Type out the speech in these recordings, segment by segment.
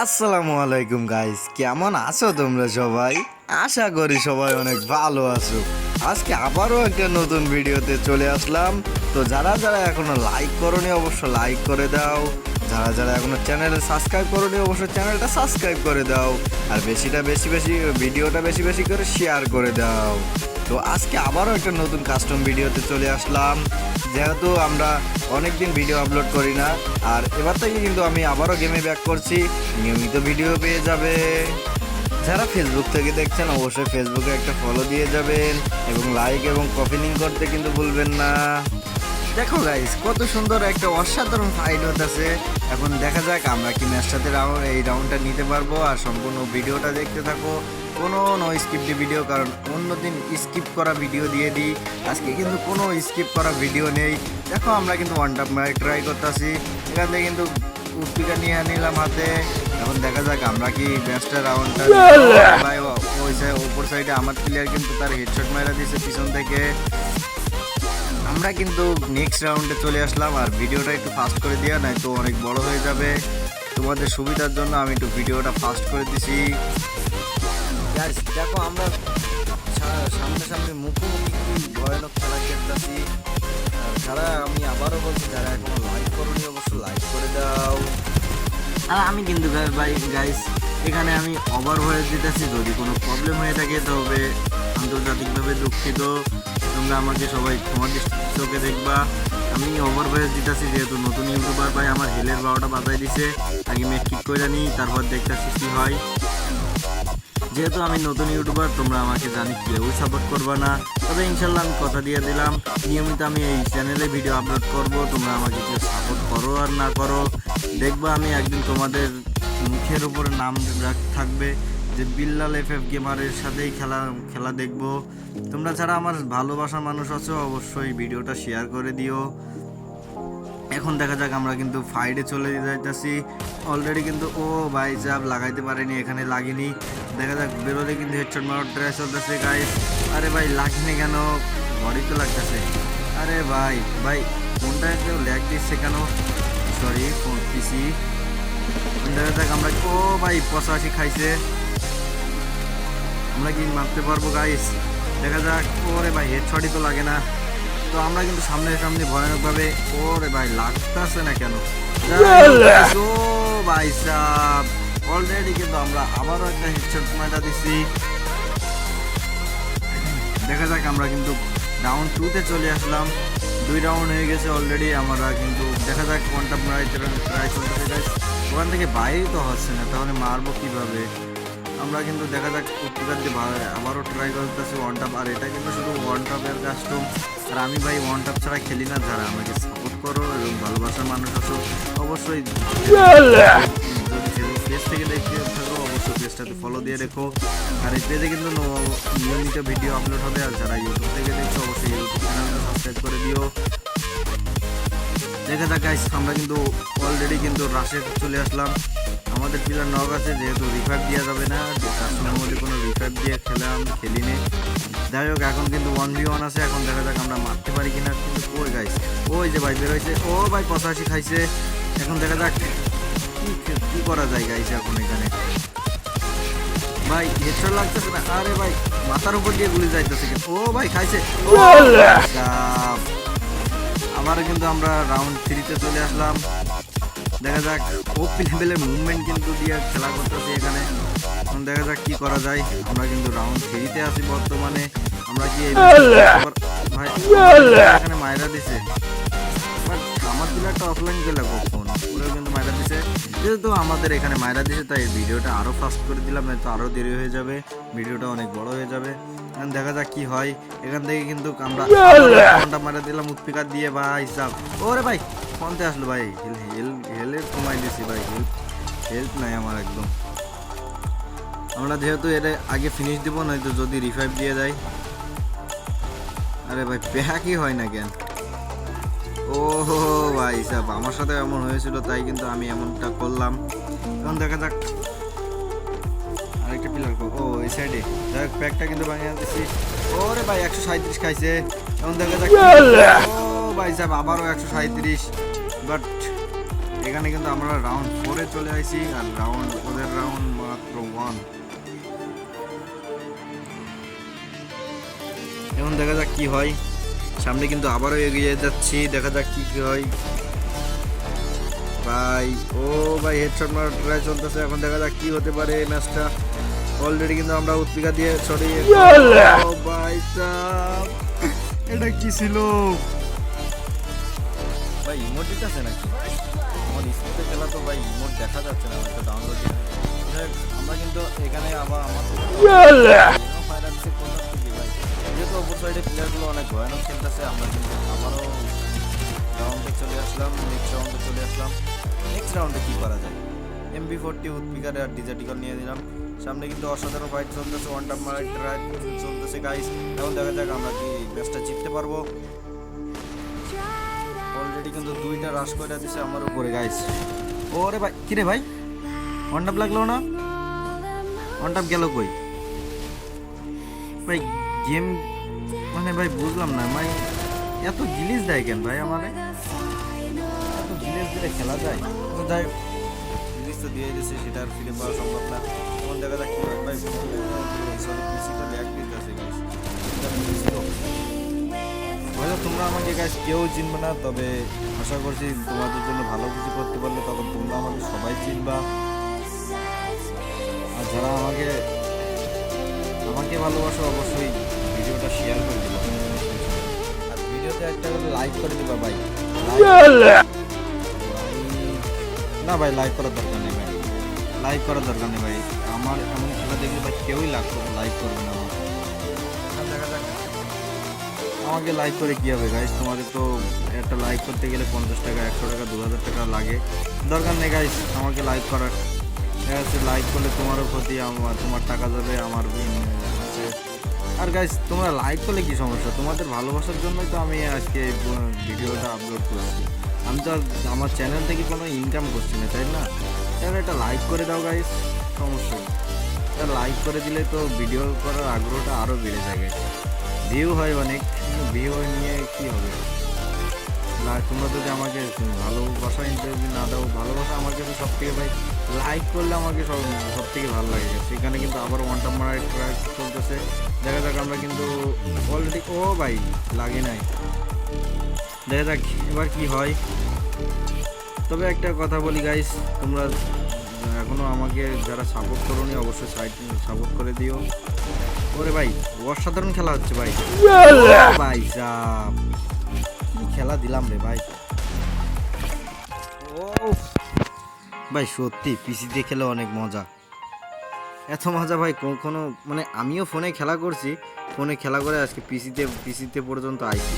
আসসালামু আলাইকুম গাইস, কেমন আছো তোমরা সবাই? আশা করি সবাই অনেক ভালো আছো। আজকে আবারও একটা নতুন ভিডিওতে চলে আসলাম। তো যারা যারা এখনো লাইক করোনি অবশ্য লাইক করে দাও, যারা যারা এখনো চ্যানেলে সাবস্ক্রাইব করোনি অবশ্যই চ্যানেলটা সাবস্ক্রাইব করে দাও, আর ভিডিওটা বেশি বেশি করে শেয়ার করে দাও। তো আজকে আবারও একটা নতুন কাস্টম ভিডিওতে চলে আসলাম। যেহেতু আমরা অনেকদিন ভিডিও আপলোড করি না, আর এবার থেকে কিন্তু আমি আবারও গেমে ব্যাক করছি, নিয়মিত ভিডিও পেয়ে যাবে। যারা ফেসবুক থেকে দেখছেন অবশ্যই ফেসবুকে একটা ফলো দিয়ে যাবেন এবং লাইক এবং কমেন্টিং করতে কিন্তু ভুলবেন না। দেখো গাইস, কত সুন্দর একটা অসাধারণ ফাইট হতেছে। এখন দেখা যাক আমরা কি ম্যাচটাতে এই রাউন্ডটা নিতে পারবো। আর সম্পূর্ণ ভিডিওটা দেখতে থাকো, কোনো নো স্কিপ ভিডিও, কারণ অন্যদিন স্কিপ করা ভিডিও দিয়ে দিই, আজকে কিন্তু কোনো স্কিপ করা ভিডিও নেই। দেখো আমরা কিন্তু ওয়ান টাপ ম্যাচ ট্রাই করতেছি, এখান থেকে কিন্তু উৎপিকা নিয়ে নিলাম হাতে। এখন দেখা যাক আমরা কি ম্যাচটা রাউন্ডটা ভাই। ওপর সাইডে আমার প্লেয়ার কিন্তু তার হেডশট মারা দিয়েছে পিছন থেকে। আমরা কিন্তু নেক্সট রাউন্ডে চলে আসলাম, আর ভিডিওটা একটু ফাস্ট করে দেওয়া নাই তো অনেক বড় হয়ে যাবে। তোমাদের সুবিধার জন্য আমি একটু ভিডিওটা ফাস্ট করে দিছি। দেখো আমরা সামনে মুখোমুখি কি ভয়ানক খেলা খেলতেছি। যারা আমি আবারও বলছি, যারা এখনো লাইক করোনি অবশ্য লাইক করে দাও। আর আমি কিন্তু ভাই গাইস এখানে আমি ওভার ভয়েস দিতেছি, যদি কোনো প্রবলেম হয়ে থাকে তবে আন্তর্জাতিকভাবে দুঃখিত। তোমরা আমাকে সবাই ক্ষমা দৃষ্টিতে দেখবা। আমি ওভার ভয়েস দিতেছি যেহেতু নতুন ইউটিউবার ভাই আমার হেলের 12টা বাজাই দিছে। আগে মেট ঠিক করে নিই, তারপর দেখতেছি কি হয়। যেহেতু আমি নতুন ইউটিউবার, তোমরা আমাকে জানি কেউই সাপোর্ট করবে না, তবে ইনশাল্লাহ আমি কথা দিয়ে দিলাম নিয়মিত আমি এই চ্যানেলে ভিডিও আপলোড করব। তোমরা আমাকে কেউ সাপোর্ট করো আর না করো, দেখবা আমি একদিন তোমাদের মুখের উপরে নাম থাকবে যে বিল্লাল এফএফ গেমারের সাথেই খেলা দেখবো। তোমরা যারা আমার ভালোবাসার মানুষ আছো অবশ্যই ভিডিওটা শেয়ার করে দিও। এখন দেখা যাক আমরা কিন্তু ফাইটে চলে যাইতেছি অলরেডি, কিন্তু ও ভাই চাপ লাগাইতে পারেনি, এখানে লাগেনি। দেখা যাক বেরোলে কিন্তু হেডশট মারার ট্রাই চলতেছে গাইস। আরে ভাই লাগেনি কেন, বডিতে লাগতেছে। আরে ভাই ফোনটা কেউ ল্যাগ দিচ্ছে কেন, সরি ফোন পিসি। দেখা যাক আমরা, ও ভাই 85 খাইছে, আমরা কি মারতে পারবো গাইস? দেখা যাক। ওরে ভাই হেডশটই তো লাগে না। তো আমরা কিন্তু সামনে ভয়ানকভাবে, ওরে ভাই লাগতেছে না কেন। ও ভাই সাব অলরেডি কিন্তু আমরা আবারও একটা হেডশট মারা দিছি। দেখা যাক আমরা কিন্তু রাউন্ড 2-তে চলে আসলাম, 2 রাউন্ড হয়ে গেছে অলরেডি। আমরা কিন্তু দেখা যাক কোনটা মারাইতে ট্রাই করতে চাই, ওখান থেকে বাইরেই তো হচ্ছে না, তাহলে মারবো কিভাবে? আমরা কিন্তু দেখা যাক উত্তরার দিয়ে আবারও ট্রাই করতেছি ওয়ান টাপ। আর এটা কিন্তু শুধু ওয়ান টাপের কাস্টম, আর আমি ভাই ওয়ান টাপ ছাড়া খেলি না। যারা আমাকে সাপোর্ট করো এবং ভালোবাসার মানুষ আছো অবশ্যই, যদি পেজ থেকে দেখতে থাকো অবশ্যই পেজটাতে ফলো দিয়ে রেখো। আর এই পেজে কিন্তু নিয়মিত ভিডিও আপলোড হবে। আর যারা ইউটিউব থেকে দেখছো অবশ্যই ইউটিউব চ্যানেলটা সাবস্ক্রাইব করে দিও। দেখা যাক গাইস, আমরা কিন্তু অলরেডি কিন্তু রাশে চলে আসলাম। আমাদের প্লেয়ার নক আছে, যেহেতু রিভাইভ দেওয়া যাবে না, কাস্টমের মধ্যে কোনো রিভাইভ দিয়ে খেলিনি। যাই হোক এখন কিন্তু 1v1 আছে। এখন দেখা যাক আমরা মারতে পারি কিনা। কিন্তু ওই গাইস, ওই যে ভাই বেরোইছে, ও ভাই 85 খাইছে। এখন দেখা যাক কি করা যায় গাইস। এখন এখানে ভাই হেডশট লাগতেছে না, আরে ভাই মাথার উপর দিয়ে গুলি যাইতেছে। ও ভাই খাইছে, আবার কিন্তু আমরা রাউন্ড 3-তে চলে আসলাম। দেখা যাক ওপি লেভেলের মুভমেন্ট কিন্তু দিয়ে খেলা করতেছি এখানে। এখন দেখা যাক কি করা যায়। আমরা কিন্তু রাউন্ড 3-তে আছি বর্তমানে। আমরা কি ভাই এখানে মাইরা দিছে, আমার প্লেয়ারটা অফলাইন গেলে কখন ওরাও কিন্তু মাইরা দিছে। যেহেতু আমাদের এখানে মাইরা দিছে তাই ভিডিওটা আরও ফাস্ট করে দিলাম, নয়তো আরও দেরি হয়ে যাবে, ভিডিওটা অনেক বড় হয়ে যাবে। এখন দেখা যাক কি হয়। এখান থেকে কিন্তু আমরা ফোনটা মারা দিলাম উৎপিকা দিয়ে ভাই সাব। ওরে ভাই ফোনতে আসলো ভাই, হেলের কমাই দিয়েছি ভাই, হেল্প নাই আমার একদম। আমরা যেহেতু এটা আগে ফিনিশ দিব, নয়তো যদি রিভাইভ দিয়ে যায়। আরে ভাই প্যাকই হয় না কেন? ও ভাই সাব আমার সাথে এমন হয়েছিল, তাই কিন্তু আমি এমনটা করলাম। এখন দেখা যাক আরেকটা প্লেয়ার, ও এই সাইডে যাই হোক প্যাকটা কিন্তু ভাঙিয়ে দিচ্ছি। ওরে ভাই 137 খাইছে। এখন দেখা যাক, ও ভাই সাহেব আবারও 137, বাট এখানে কিন্তু আমরা রাউন্ড 4-এ চলে আসি, আর ওদের রাউন্ড মাত্র 1। এখন দেখা যাক কি হয়, সামনে কিন্তু আবারও এগিয়ে যাচ্ছি, দেখা যাক কি হয় ভাই। ও ভাই হেডশট মারার ট্রাই চলতেছে, এখন দেখা যাক কি হতে পারে এই ম্যাচটা। অলরেডি কিন্তু আমরা উৎপিকা দিয়ে ছড়িয়ে ভাই সাব, এটা কি ছিল ভাই? ইমোট আছে নাকি আমার স্কুলে খেলা? তো ভাই ইমোট দেখা যাচ্ছে না, আমার তো ডাউনলোড। আমরা কিন্তু এখানে আবার আমার ফায়ার দিচ্ছে কোনটা থেকে ভাই, যেহেতু অপর সাইডে প্লেয়ারগুলো অনেক ভয়ানক খেলতেছে, আমরা কিন্তু আবারও রাউন্ডে চলে আসলাম, নেক্সট রাউন্ডে চলে আসলাম। নেক্সট রাউন্ডে কি করা যায়? MB40 উৎপিকারে আর ডিজার্টিকল নিয়ে দিলাম। সামনে কিন্তু অসাধারণ ফাইট চলতেছে, ওয়ান টাপ মারার ট্রাই চলতেছে গাইস। এখন দেখা যাক আমরা কি ম্যাচটা জিততে পারবো। অলরেডি কিন্তু 2টা রাশ করে দিছে আমার উপরে গাইস। ওরে ভাই, কিরে ভাই ওয়ান টাপ লাগলো না? ওয়ান টাপ গেল কই ভাই? গেম মানে ভাই বুঝলাম না ভাই, এত গিলিস দেয় কেন ভাই? আমারে এত গিলিস দিলে খেলা যায়? তো যাই গিলিস তো দিয়ে দিয়েছে, সেটা আর ফিরে পাওয়া সম্ভব না। তখন দেখা যাক কি হয় ভাই। সরি পিসিটা ল্যাগ দিতেছে গাইস, হয়তো তোমরা আমাকে গাইস কেউ চিনবে না, তবে আশা করছি তোমাদের জন্য ভালো কিছু করতে পারলে তখন তোমরা আমাকে সবাই চিনবা। আর যারা আমাকে ভালোবাসো অবশ্যই ভিডিওটা শেয়ার করে দিবা, আর ভিডিওতে একটা করে লাইক করে দিবা ভাই। না ভাই লাইক করার দরকার নেই ভাই, লাইক করার দরকার নেই ভাই। আমার এমন খেলা দেখলে ভাই কেউই লাইক করবে না। দেখা যাক আমাকে লাইক করে কী হবে গাইস? তোমাদের তো একটা লাইক করতে গেলে 50 টাকা, 100 টাকা, 2000 টাকা লাগে। দরকার নেই গাইস আমাকে লাইক করার। লাইক করলে তোমারও ক্ষতি, তোমার টাকা যাবে, আমার আছে। আর গাইস তোমরা লাইক করলে কি সমস্যা? তোমাদের ভালোবাসার জন্যই তো আমি আজকে ভিডিওটা আপলোড করছি। আমি তো আর আমার চ্যানেল থেকে কোনো ইনকাম করছি না, তাই না? তাহলে একটা লাইক করে দাও গাইস, সমস্যা নেই। লাইক করে দিলে তো ভিডিও করার আগ্রহটা আরও বেড়ে যায় গাইস। ভিউ হয় অনেক, ভিউ নিয়ে কি হবে? তোমরা যদি আমাকে ভালোবাসা ইন্টারভিউ না দাও, ভালোবাসা আমার কাছে সব থেকে ভাই, লাইক করলে আমাকে সব থেকে ভালো লাগে। সেখানে কিন্তু আবার ওয়ান টাপ মারার ট্রাই চলতেছে, দেখা যাক আমরা কিন্তু অলরেডি। ও ভাই লাগে নাই, দেখা যাক এবার কি হয়। তবে একটা কথা বলি গাইস, তোমরা এখনো আমাকে যারা সাপোর্ট করোনি অবশ্যই সাপোর্ট করে দিও। ওরে ভাই অসাধারণ খেলা হচ্ছে ভাই। ভাই সাব কি খেলা দিলাম রে ভাই। ও ভাই সত্যি পিসি দিয়ে খেলে অনেক মজা, এত মজা ভাই কখনো মানে আমিও ফোনে খেলা করছি, ফোনে খেলা করে আজকে পিসিতে পর্যন্ত আইছি।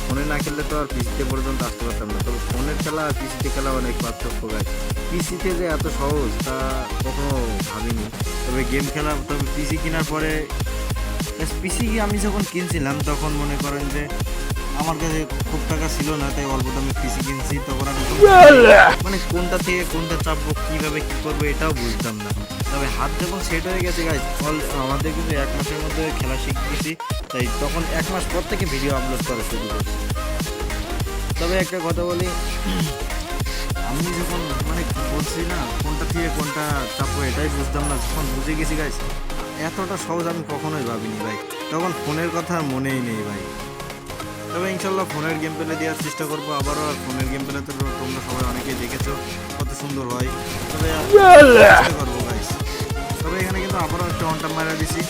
ফোনে না খেললে তো আর পিসিতে পর্যন্ত আসতে পারতাম না। তবে ফোনের খেলা আর পিসিতে খেলা অনেক পার্থক্য গাই। পিসিতে যে এত সহজ তা কখনো ভাবিনি। তবে গেম খেলা, তবে পিসি কেনার পরে পিসি আমি যখন কিনছিলাম তখন মনে করেন যে আমার কাছে খুব টাকা ছিল না, তাই অল্প দামে পিসি কিনছি। তখন আমি মানে কোনটা থেকে কোনটা চাপবো, কীভাবে কী করবো এটাও বুঝতাম না। তবে হাত যখন সেট হয়ে গেছে গাইজ, আমাদের কিন্তু 1 মাসের মধ্যে খেলা শিখতেছি, তাই তখন 1 মাস পর থেকে ভিডিও আপলোড করা শুরু করছি। তবে একটা কথা বলি, আমি যখন মানে বলছি না কোনটা থেকে কোনটা চাপবো এটাই বুঝতাম না, তখন বুঝে গেছি গাইজ এতটা সহজ আমি কখনোই ভাবিনি ভাই। তখন ফোনের কথা মনেই নেই ভাই। তবে ইনশাল্লাহ ফোনের গেম প্লে দেওয়ার চেষ্টা করবো আবারও। আর ফোনের গেম প্লে তো তোমরা সবাই অনেকেই দেখেছো কত সুন্দর হয়, তবে চেষ্টা করবো গাইস। তবে এখানে কিন্তু আবারও একটা ওয়ান টাপ মারা দিছি।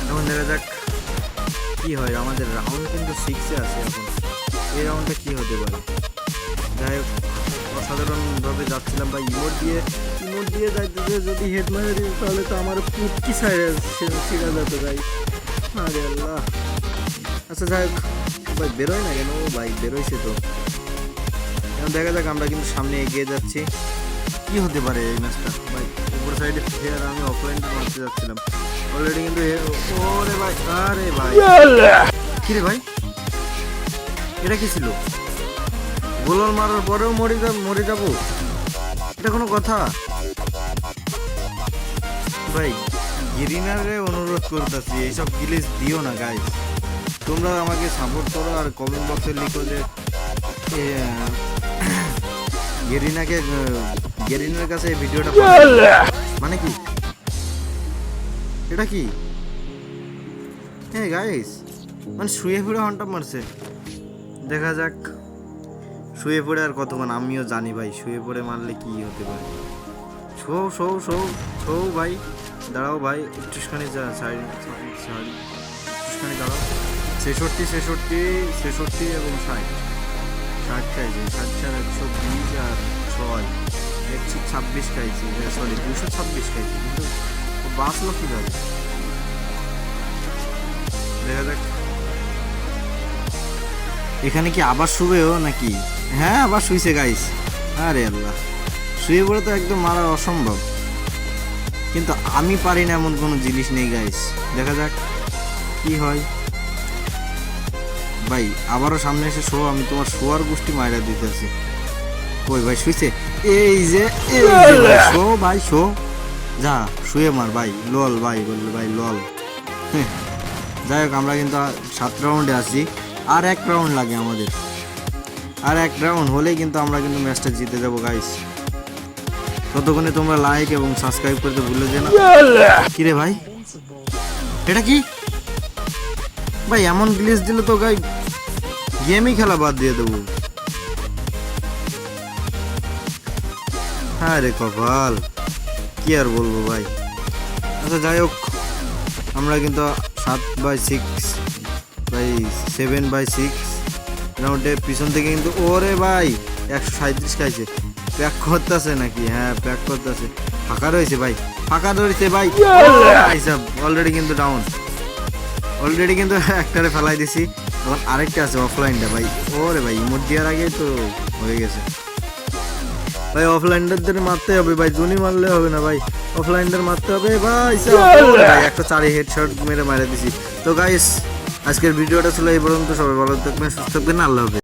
এখন দেখা যাক কি হয়। আমাদের রাউন্ড কিন্তু 6-এ আছে এখন, এই রাউন্ডে কি হতে পারে। যাই হোক অসাধারণভাবে যাচ্ছিলাম ভাই। ইমোট দিয়ে যাইতে যদি হেড মারে দিই তাহলে তো আমার পুটকি ছিঁড়া যেত ভাই। আরে আল্লাহ। আচ্ছা যাই হোক ভাই, বেরোয় না কেন? ও ভাই বেরোইছে তো। এখন দেখা যাক, আমরা কিন্তু সামনে এগিয়ে যাচ্ছি। কি হতে পারে এই ম্যাচটা ভাই? উপর সাইডে ফেয়ার আমি অফলাইনটা মারতে যাচ্ছিলাম অলরেডি কিন্তু। ওরে ভাই, আরে ভাই কি রে ভাই, এটা কি ছিল? গোলাল মারার পরেও মরে যাবো, এটা কোনো কথা ভাই? গিরিনারে অনুরোধ করতেছি এইসব গিলিস দিও না গাইস। তোমরা আমাকে সাপোর্ট করো আর কমেন্ট বক্সে লিখো যে গেরিনার কাছে এই ভিডিওটা মানে কি এটা কি হ্যাঁ গাইস মানে শুয়ে পড়ে হন্টা মারছে দেখা যাক শুয়ে পড়ে আর কতক্ষণ আমিও জানি ভাই শুয়ে পড়ে মারলে কি হতে পারে শো ভাই দাঁড়াও ভাই একটুখানি একটুখানি দাঁড়াও 66 এবং 60 খাইছি 60 আর 120 আর 6 126 খাইছি সরি 226 খাইছি কিন্তু বাঁচলো কিভাবে দেখা যাক এখানে কি আবার শুবেও নাকি হ্যাঁ আবার শুইছে গাইস আরে আল্লাহ শুয়ে পড়ে তো একদম মারা অসম্ভব কিন্তু আমি পারি না এমন কোনো জিনিস নেই গাইস দেখা যাক কি হয় ভাই আবারও সামনে এসে শো আমি তোমার শোয়ার গোষ্ঠী মাইরা দিতেছি কই ভাই শুইছে এই যে শো ভাই শো যা শুয়ে মার ভাই লল ভাই বললে ভাই লল যাই হোক আমরা কিন্তু 7 রাউন্ডে আছি আর 1 রাউন্ড লাগে আমাদের আর 1 রাউন্ড হলেই কিন্তু আমরা কিন্তু ম্যাচটা জিতে যাবো গাইস ততক্ষণে তোমরা লাইক এবং সাবস্ক্রাইব করতে ভুলে যেও না কিরে ভাই এটা কি ভাই এমন গ্লিচ দিলে তো গাই গেমই খেলা বাদ দিয়ে দেবো হ্যাঁ রে কপাল কি আর বলবো ভাই আচ্ছা যাই হোক আমরা কিন্তু 7/6 ভাই 7/6 রাউন্ডে পিছন থেকে কিন্তু ওরে ভাই 137 খাইছে প্যাক করতেছে নাকি হ্যাঁ প্যাক করতেছে ফাঁকা রয়েছে ভাই ফাঁকা ধরেছে ভাই অলরেডি কিন্তু ডাউন অলরেডি কিন্তু একটারে ফেলাই দিছি এখন আরেকটা আছে অফলাইনটা ভাই ওরে ভাই ইমোট দেওয়ার আগে তো হয়ে গেছে ভাই অফলাইনটার মারতে হবে ভাই জুনি মারলে হবে না ভাই অফলাইনটার মারতে হবে ভাই একটা 4 হেডশট মেরে মারা দিছি তো গাইস আজকের ভিডিওটা ছিল এই পর্যন্ত সবাই ভালো থাকবেন সুস্থ থাকবেন আল্লাহ হাফেজ